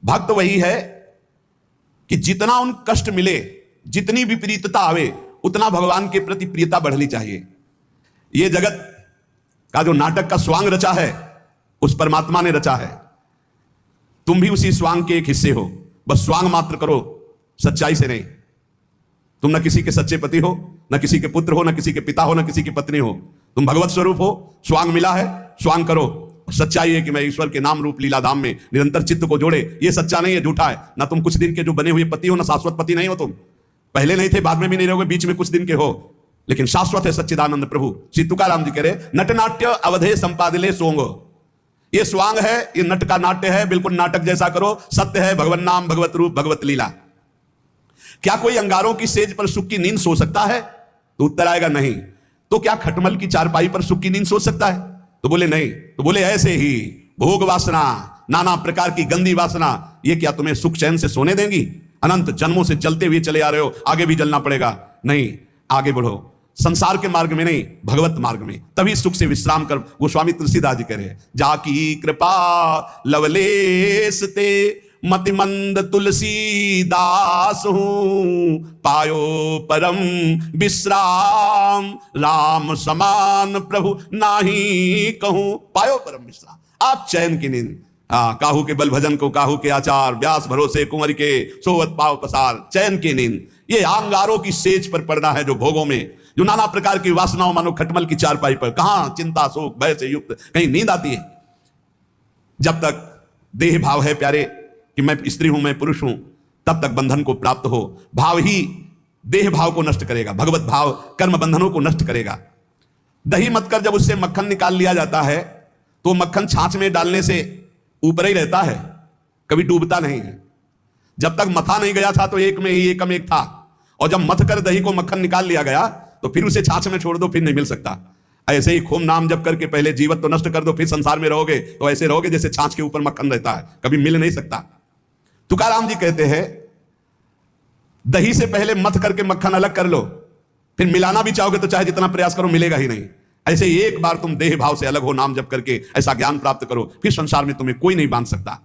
भक्त वही है कि जितना उन कष्ट मिले, जितनी विपरीतता आवे, उतना भगवान के प्रति प्रियता बढ़नी चाहिए। ये जगत का जो नाटक का स्वांग रचा है, उस परमात्मा ने रचा है। तुम भी उसी स्वांग के एक हिस्से हो, बस स्वांग मात्र करो, सच्चाई से नहीं। तुम न किसी के सच्चे पति हो, न किसी के पुत्र हो, न किसी के पिता हो, न किसी की पत्नी हो। तुम भगवत स्वरूप हो, स्वांग मिला है, स्वांग करो। सच्चाई है कि मैं ईश्वर के नाम रूप लीला धाम में निरंतर चित्त को जोड़े। ये सच्चा नहीं है, झूठा है। ना तुम कुछ दिन के जो बने हुए पति हो, ना शाश्वत पति नहीं हो। तुम पहले नहीं थे, बाद में भी नहीं रहोगे, बीच में कुछ दिन के हो, लेकिन शाश्वत है सच्चिदानंद प्रभु। श्री तुकाराम जी कह रहे, नटनाट्य अवधे संपादिले सोंग। ये स्वांग है, ये नट का नाट्य है, बिल्कुल नाटक जैसा करो। सत्य है भगवत नाम, भगवत रूप, भगवत लीला। क्या कोई अंगारों की सेज पर सुख की नींद सो सकता है? तो उत्तर आएगा नहीं। तो क्या खटमल की चारपाई पर सुख की नींद सो सकता है? तो बोले नहीं। तो बोले ऐसे ही भोग वासना, नाना प्रकार की गंदी वासना, ये क्या तुम्हें सुख चैन से सोने देंगी? अनंत जन्मों से जलते हुए चले आ रहे हो, आगे भी जलना पड़ेगा। नहीं, आगे बढ़ो, संसार के मार्ग में नहीं, भगवत मार्ग में, तभी सुख से विश्राम कर। गोस्वामी तुलसीदास जी कह रहे हैं, जाकी कृपा लवलेश ते मतिमंद तुलसीदास हूं, पायो परम विश्राम, राम समान प्रभु नाही कहूं। पायो परम विश्राम, आप चैन की नींद। काहू के बल भजन को काहू के आचार, व्यास भरोसे कुंवर के सोवत पाव पसार। चैन की नींद, ये अंगारों की सेज पर पड़ना है, जो भोगों में, जो नाना प्रकार की वासनाओं, मानो खटमल की चारपाई पर। कहां चिंता शोक भय से युक्त कहीं नींद आती है? जब तक देह भाव है प्यारे कि मैं स्त्री हूं, मैं पुरुष हूं, तब तक बंधन को प्राप्त हो। भाव ही देह भाव को नष्ट करेगा, भगवत भाव कर्म बंधनों को नष्ट करेगा। दही मत कर जब उससे मक्खन निकाल लिया जाता है, तो मक्खन छाछ में डालने से ऊपर ही रहता है, कभी डूबता नहीं है। जब तक मथा नहीं गया था तो एक में ही एकम एक था, और जब मथ कर दही को मक्खन निकाल लिया गया तो फिर उसे छाछ में छोड़ दो, फिर नहीं मिल सकता। ऐसे ही खूब नाम जप करके पहले जीवत तो नष्ट कर दो, फिर संसार में रहोगे तो ऐसे रहोगे जैसे छाछ के ऊपर मक्खन रहता है, कभी मिल नहीं सकता। तुकाराम जी कहते हैं, दही से पहले मथ करके मक्खन अलग कर लो, फिर मिलाना भी चाहोगे तो चाहे जितना प्रयास करो मिलेगा ही नहीं। ऐसे एक बार तुम देह भाव से अलग हो, नाम जप करके ऐसा ज्ञान प्राप्त करो, फिर संसार में तुम्हें कोई नहीं बांध सकता।